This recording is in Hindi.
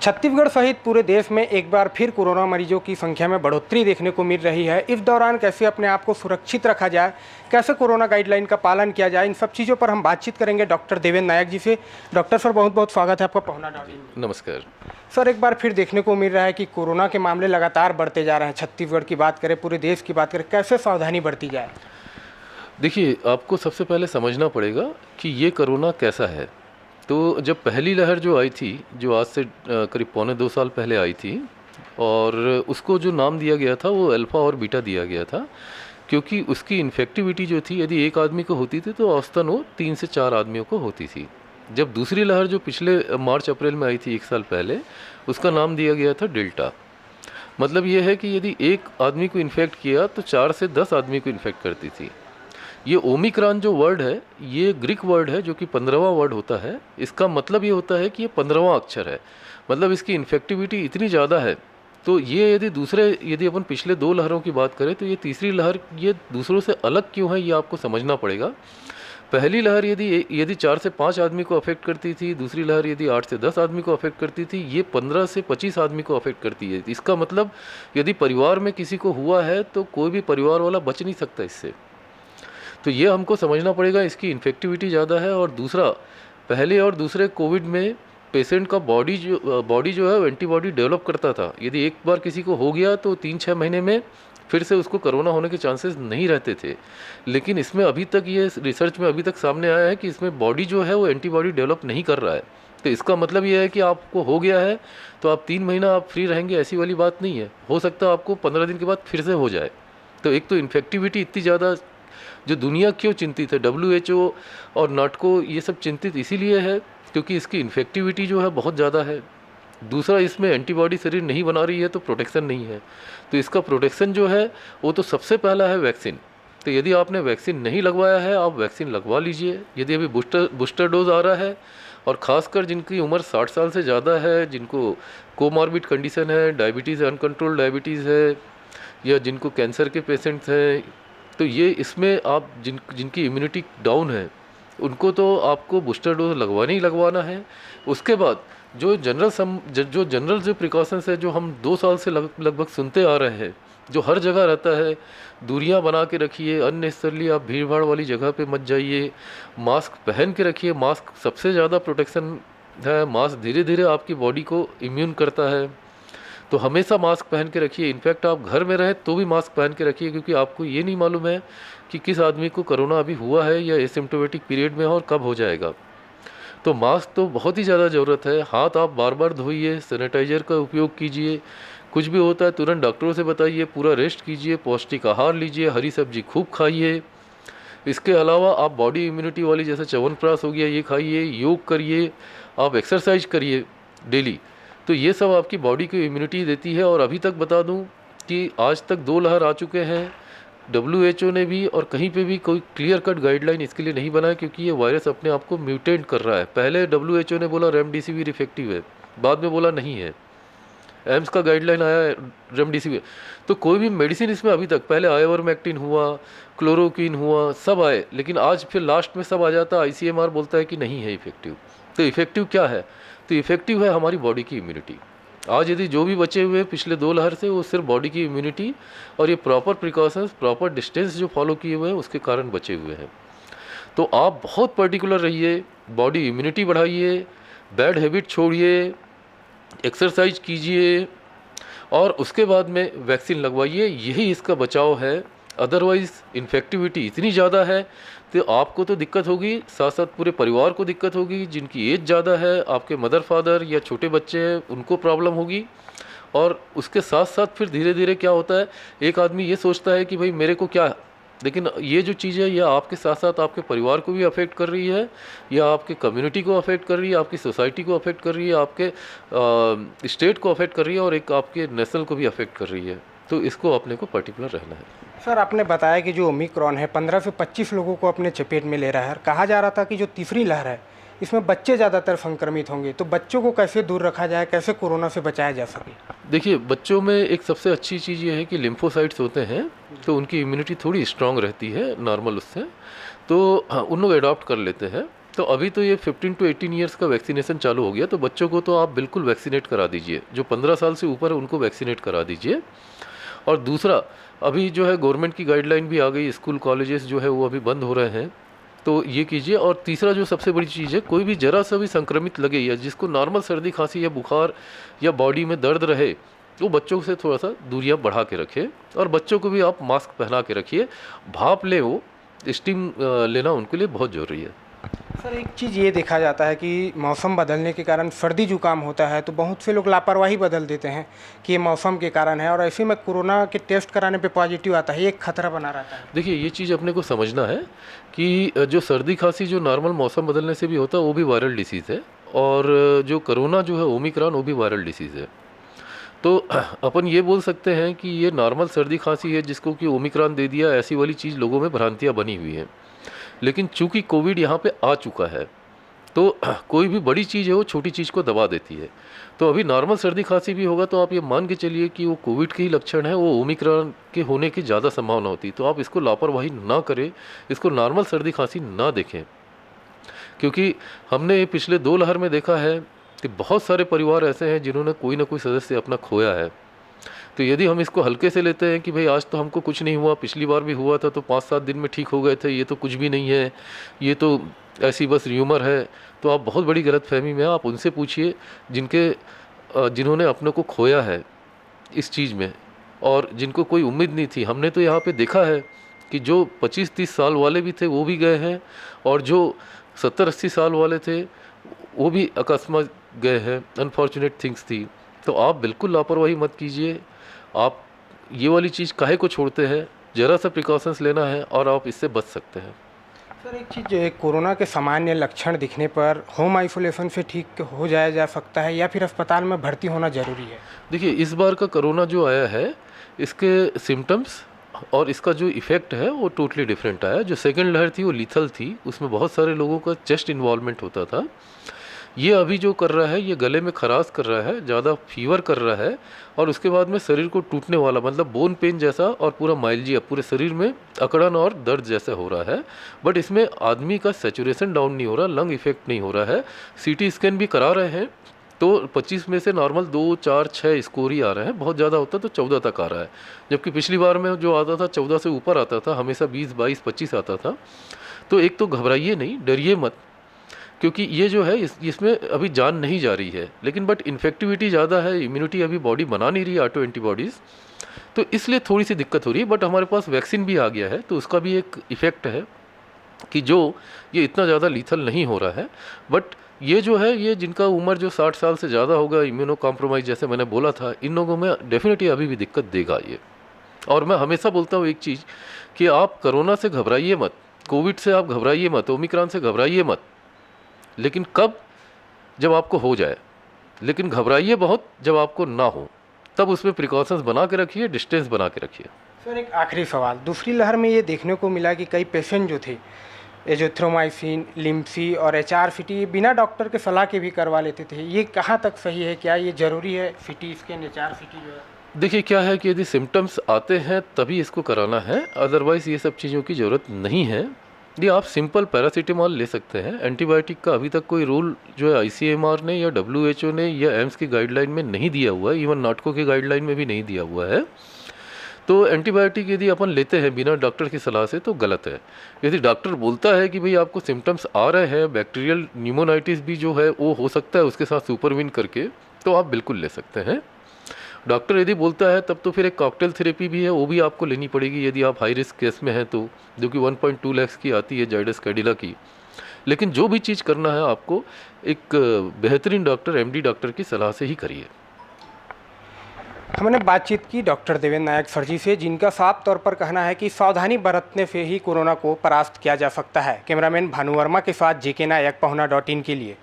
छत्तीसगढ़ सहित पूरे देश में एक बार फिर कोरोना मरीजों की संख्या में बढ़ोतरी देखने को मिल रही है। इस दौरान कैसे अपने आप को सुरक्षित रखा जाए, कैसे कोरोना गाइडलाइन का पालन किया जाए, इन सब चीज़ों पर हम बातचीत करेंगे डॉक्टर देवेंद्र नायक जी से। डॉक्टर सर, बहुत बहुत स्वागत है आपका पहुना डॉट। नमस्कार सर, एक बार फिर देखने को मिल रहा है कि कोरोना के मामले लगातार बढ़ते जा रहे हैं। छत्तीसगढ़ की बात करें, पूरे देश की बात करें, कैसे सावधानी बरती जाए? देखिए, आपको सबसे पहले समझना पड़ेगा कि ये कोरोना कैसा है। तो जब पहली लहर जो आई थी, जो आज से करीब 1.25 साल पहले आई थी, और उसको जो नाम दिया गया था वो अल्फ़ा और बीटा दिया गया था, क्योंकि उसकी इन्फेक्टिविटी जो थी, यदि एक आदमी को होती थी तो औसतन वो 3 से 4 आदमियों को होती थी। जब दूसरी लहर जो पिछले मार्च अप्रैल में आई थी 1 साल पहले, उसका नाम दिया गया था डेल्टा। मतलब ये है कि यदि एक आदमी को इन्फेक्ट किया तो 4 से 10 आदमी को इन्फेक्ट करती थी। ये ओमिक्रॉन जो वर्ड है, ये ग्रीक वर्ड है जो कि 15वां वर्ड होता है। इसका मतलब ये होता है कि ये 15वां अक्षर है, मतलब इसकी इन्फेक्टिविटी इतनी ज़्यादा है। तो ये यदि अपन पिछले 2 लहरों की बात करें तो ये तीसरी लहर ये दूसरों से अलग क्यों है, ये आपको समझना पड़ेगा। पहली लहर यदि 4 से 5 आदमी को अफेक्ट करती थी, दूसरी लहर यदि 8 से 10 आदमी को अफेक्ट करती थी, ये 15 से 25 आदमी को अफेक्ट करती है। इसका मतलब यदि परिवार में किसी को हुआ है तो कोई भी परिवार वाला बच नहीं सकता इससे। तो ये हमको समझना पड़ेगा, इसकी इन्फेक्टिविटी ज़्यादा है। और दूसरा, पहले और दूसरे कोविड में पेशेंट का बॉडी जो है वो एंटीबॉडी डेवलप करता था। यदि एक बार किसी को हो गया तो 3-6 महीने में फिर से उसको कोरोना होने के चांसेस नहीं रहते थे। लेकिन इसमें अभी तक ये रिसर्च में अभी तक सामने आया है कि इसमें बॉडी जो है वो एंटीबॉडी डेवलप नहीं कर रहा है। तो इसका मतलब ये है कि आपको हो गया है तो आप 3 महीना आप फ्री रहेंगे, ऐसी वाली बात नहीं है। हो सकता है आपको 15 दिन के बाद फिर से हो जाए। तो एक तो इन्फेक्टिविटी इतनी ज़्यादा, जो दुनिया क्यों चिंतित है, WHO और नाटको ये सब चिंतित इसीलिए है क्योंकि इसकी इन्फेक्टिविटी जो है बहुत ज़्यादा है। दूसरा, इसमें एंटीबॉडी शरीर नहीं बना रही है तो प्रोटेक्शन नहीं है। तो इसका प्रोटेक्शन जो है वो तो सबसे पहला है वैक्सीन। तो यदि आपने वैक्सीन नहीं लगवाया है, आप वैक्सीन लगवा लीजिए। यदि अभी बूस्टर डोज आ रहा है, और ख़ासकर जिनकी उम्र 60 साल से ज़्यादा है, जिनको कोमॉर्बिड कंडीशन है, डायबिटीज़, अनकंट्रोल्ड डायबिटीज़ है, या जिनको कैंसर के पेशेंट्स हैं, तो ये इसमें आप जिनकी इम्यूनिटी डाउन है उनको तो आपको बूस्टर डोज लगवाना ही लगवाना है। उसके बाद जो जनरल जो प्रिकॉशंस है, जो हम 2 साल से लगभग सुनते आ रहे हैं, जो हर जगह रहता है, दूरियां बना के रखिए, अननेसेसरली आप भीड़ भाड़ वाली जगह पे मत जाइए, मास्क पहन के रखिए। मास्क सबसे ज़्यादा प्रोटेक्शन है। मास्क धीरे धीरे आपकी बॉडी को इम्यून करता है, तो हमेशा मास्क पहन के रखिए। इनफैक्ट आप घर में रहें तो भी मास्क पहन के रखिए, क्योंकि आपको ये नहीं मालूम है कि किस आदमी को कोरोना अभी हुआ है या एसिम्प्टोमेटिक पीरियड में और कब हो जाएगा। तो मास्क तो बहुत ही ज़्यादा ज़रूरत है। हाथ आप बार बार धोइए, सैनिटाइज़र का उपयोग कीजिए। कुछ भी होता है तुरंत डॉक्टरों से बताइए, पूरा रेस्ट कीजिए, पौष्टिक आहार लीजिए, हरी सब्जी खूब खाइए। इसके अलावा आप बॉडी इम्यूनिटी वाली जैसे च्यवनप्राश हो गया, ये खाइए, योग करिए, आप एक्सरसाइज करिए डेली। तो ये सब आपकी बॉडी को इम्यूनिटी देती है। और अभी तक बता दूं कि आज तक 2 लहर आ चुके हैं। WHO ने भी और कहीं पे भी कोई क्लियर कट गाइडलाइन इसके लिए नहीं बनाया, क्योंकि ये वायरस अपने आप को म्यूटेट कर रहा है। पहले WHO ने बोला रेमडेसिविर इफेक्टिव है, बाद में बोला नहीं है। एम्स का गाइडलाइन आया है रेमडेसिविर। तो कोई भी मेडिसिन इसमें अभी तक, पहले आइवरमेक्टिन हुआ, क्लोरोक्विन हुआ, सब आए, लेकिन आज फिर लास्ट में सब आ जाता है ICMR बोलता है कि नहीं है इफेक्टिव। तो इफेक्टिव क्या है? तो इफेक्टिव है हमारी बॉडी की इम्यूनिटी। आज यदि जो भी बचे हुए पिछले 2 लहर से, वो सिर्फ बॉडी की इम्यूनिटी और ये प्रॉपर प्रिकॉशंस, प्रॉपर डिस्टेंस जो फॉलो किए हुए हैं उसके कारण बचे हुए हैं। तो आप बहुत पर्टिकुलर रहिए, बॉडी इम्यूनिटी बढ़ाइए, बैड हैबिट छोड़िए, एक्सरसाइज कीजिए, और उसके बाद में वैक्सीन लगवाइए। यही इसका बचाव है। अदरवाइज़ इन्फेक्टिविटी इतनी ज़्यादा है तो आपको तो दिक्कत होगी, साथ साथ पूरे परिवार को दिक्कत होगी। जिनकी एज ज़्यादा है, आपके मदर फादर या छोटे बच्चे हैं, उनको प्रॉब्लम होगी। और उसके साथ साथ फिर धीरे धीरे क्या होता है, एक आदमी ये सोचता है कि भाई मेरे को क्या, लेकिन ये जो चीज़ है ये आपके साथ साथ आपके परिवार को भी अफेक्ट कर रही है, या आपके कम्युनिटी को अफेक्ट कर रही है, आपकी सोसाइटी को अफेक्ट कर रही है, आपके स्टेट को अफेक्ट कर रही है, और एक आपके नेशनल को भी अफेक्ट कर रही है। तो इसको अपने को पर्टिकुलर रहना है। सर, आपने बताया कि जो ओमिक्रॉन है 15 से 25 लोगों को अपने चपेट में ले रहा है। कहा जा रहा था कि जो तीसरी लहर है इसमें बच्चे ज़्यादातर संक्रमित होंगे, तो बच्चों को कैसे दूर रखा जाए, कैसे कोरोना से बचाया जा सके? देखिए, बच्चों में एक सबसे अच्छी चीज़ ये है कि लिम्फोसाइट्स होते हैं, तो उनकी इम्यूनिटी थोड़ी स्ट्रांग रहती है नॉर्मल उससे, तो हाँ, उन लोग अडॉप्ट कर लेते हैं। तो अभी तो ये 15 टू 18 ईयर्स का वैक्सीनेशन चालू हो गया, तो बच्चों को तो आप बिल्कुल वैक्सीनेट करा दीजिए। जो 15 साल से ऊपर है उनको वैक्सीनेट करा दीजिए। और दूसरा, अभी जो है गवर्नमेंट की गाइडलाइन भी आ गई, स्कूल कॉलेजेस जो है वो अभी बंद हो रहे हैं, तो ये कीजिए। और तीसरा जो सबसे बड़ी चीज़ है, कोई भी जरा सा भी संक्रमित लगे या जिसको नॉर्मल सर्दी खांसी या बुखार या बॉडी में दर्द रहे, तो बच्चों से थोड़ा सा दूरियां बढ़ा के रखें। और बच्चों को भी आप मास्क पहना के रखिए। भाप ले, वो स्टीम लेना उनके लिए बहुत ज़रूरी है। सर, एक चीज़ ये देखा जाता है कि मौसम बदलने के कारण सर्दी जुकाम होता है, तो बहुत से लोग लापरवाही बदल देते हैं कि ये मौसम के कारण है, और ऐसे में कोरोना के टेस्ट कराने पे पॉजिटिव आता है, ये एक खतरा बना रहता है। देखिए, ये चीज़ अपने को समझना है कि जो सर्दी खांसी जो नॉर्मल मौसम बदलने से भी होता है वो भी वायरल डिसीज़ है, और जो कोरोना जो है ओमिक्रॉन वो भी वायरल डिसीज़ है। तो अपन ये बोल सकते हैं कि ये नॉर्मल सर्दी खांसी है जिसको कि ओमिक्रॉन दे दिया, ऐसी वाली चीज़ लोगों में भ्रांतियाँ बनी हुई हैं। लेकिन चूंकि कोविड यहाँ पे आ चुका है, तो कोई भी बड़ी चीज़ है वो छोटी चीज़ को दबा देती है। तो अभी नॉर्मल सर्दी खांसी भी होगा तो आप ये मान के चलिए कि वो कोविड के ही लक्षण है, वो ओमिक्रॉन के होने की ज़्यादा संभावना होती है। तो आप इसको लापरवाही ना करें, इसको नॉर्मल सर्दी खांसी ना देखें, क्योंकि हमने पिछले 2 लहर में देखा है कि बहुत सारे परिवार ऐसे हैं जिन्होंने कोई ना कोई सदस्य अपना खोया है। तो यदि हम इसको हल्के से लेते हैं कि भाई आज तो हमको कुछ नहीं हुआ, पिछली बार भी हुआ था तो 5-7 दिन में ठीक हो गए थे, ये तो कुछ भी नहीं है, ये तो ऐसी बस र्यूमर है, तो आप बहुत बड़ी गलतफहमी में हैं। आप उनसे पूछिए जिन्होंने अपने को खोया है इस चीज़ में, और जिनको कोई उम्मीद नहीं थी। हमने तो यहाँ पे देखा है कि जो 25-30 साल वाले भी थे वो भी गए हैं, और जो 70-80 साल वाले थे वो भी अकस्मात गए हैं। अनफॉर्चुनेट थिंग्स थी। तो आप बिल्कुल लापरवाही मत कीजिए। आप ये वाली चीज़ काहे को छोड़ते हैं? ज़रा सा प्रिकॉशंस लेना है और आप इससे बच सकते हैं। सर, एक चीज़, कोरोना के सामान्य लक्षण दिखने पर होम आइसोलेशन से ठीक हो जाया जा सकता है या फिर अस्पताल में भर्ती होना ज़रूरी है? देखिए, इस बार का कोरोना जो आया है, इसके सिम्टम्स और इसका जो इफ़ेक्ट है वो टोटली डिफरेंट आया। जो सेकेंड लहर थी वो लीथल थी, उसमें बहुत सारे लोगों का चेस्ट इन्वॉल्वमेंट होता था। ये अभी जो कर रहा है, ये गले में खराश कर रहा है, ज़्यादा फीवर कर रहा है, और उसके बाद में शरीर को टूटने वाला, मतलब बोन पेन जैसा, और पूरा माइल्जिया, पूरे शरीर में अकड़न और दर्द जैसा हो रहा है। बट इसमें आदमी का सैचुरेशन डाउन नहीं हो रहा, लंग इफेक्ट नहीं हो रहा है। सीटी स्कैन भी करा रहे हैं तो 25 में से नॉर्मल 2, 4, 6 स्कोर ही आ रहे हैं। बहुत ज़्यादा होता तो 14 तक आ रहा है, जबकि पिछली बार में जो आता था 14 से ऊपर आता था, हमेशा 20, 22, 25 आता था। तो एक तो घबराइए नहीं, डरिए मत, क्योंकि ये जो है इसमें अभी जान नहीं जा रही है, लेकिन बट इन्फेक्टिविटी ज़्यादा है, इम्यूनिटी अभी बॉडी बना नहीं रही, ऑटो एंटीबॉडीज़, तो इसलिए थोड़ी सी दिक्कत हो रही है। बट हमारे पास वैक्सीन भी आ गया है, तो उसका भी एक इफ़ेक्ट है कि जो ये इतना ज़्यादा लीथल नहीं हो रहा है। बट ये जो है, ये जिनका उम्र जो 60 साल से ज़्यादा होगा, इम्यूनो कॉम्प्रोमाइज़ जैसे मैंने बोला था, इन लोगों में डेफिनेटली अभी भी दिक्कत देगा ये। और मैं हमेशा बोलता हूँ एक चीज़ कि आप कोरोना से घबराइए मत, कोविड से आप घबराइए मत, ओमिक्रॉन से घबराइए मत, लेकिन कब? जब आपको हो जाए। लेकिन घबराइए बहुत जब आपको ना हो, तब उसमें प्रिकॉशंस बना के रखिए, डिस्टेंस बना के रखिए। सर, एक आखिरी सवाल, दूसरी लहर में ये देखने को मिला कि कई पेशेंट जो थे एजिथ्रोमाइसिन, लिम्सी और HRCT बिना डॉक्टर के सलाह के भी करवा लेते थे, ये कहाँ तक सही है? क्या ये ज़रूरी है CT स्कैन, HRCT जो है? देखिए, क्या है कि यदि सिम्टम्स आते हैं तभी इसको कराना है, अदरवाइज़ ये सब चीज़ों की ज़रूरत नहीं है। ये आप सिंपल पैरासीटामॉल ले सकते हैं। एंटीबायोटिक का अभी तक कोई रूल जो है ICMR ने या WHO ने या एम्स की गाइडलाइन में नहीं दिया हुआ है, इवन नाटको की गाइडलाइन में भी नहीं दिया हुआ है। तो एंटीबायोटिक यदि अपन लेते हैं बिना डॉक्टर की सलाह से तो गलत है। यदि डॉक्टर बोलता है कि भाई आपको सिम्टम्स आ रहे हैं, बैक्टीरियल न्यूमोनाइटिस भी जो है वो हो सकता है उसके साथ सुपरविन करके, तो आप बिल्कुल ले सकते हैं। डॉक्टर यदि बोलता है तब तो फिर एक कॉकटेल थेरेपी भी है, वो भी आपको लेनी पड़ेगी यदि आप हाई रिस्क केस में हैं तो, जो कि 1.2 लाख की आती है जाइडस कैडिला की। लेकिन जो भी चीज़ करना है आपको एक बेहतरीन डॉक्टर, MD डॉक्टर की सलाह से ही करिए। हमने बातचीत की डॉक्टर देवेंद्र नायक सर जी से, जिनका साफ तौर पर कहना है कि सावधानी बरतने से ही कोरोना को परास्त किया जा सकता है। कैमरामैन भानु वर्मा के साथ JK नायक, पहुना.in के लिए।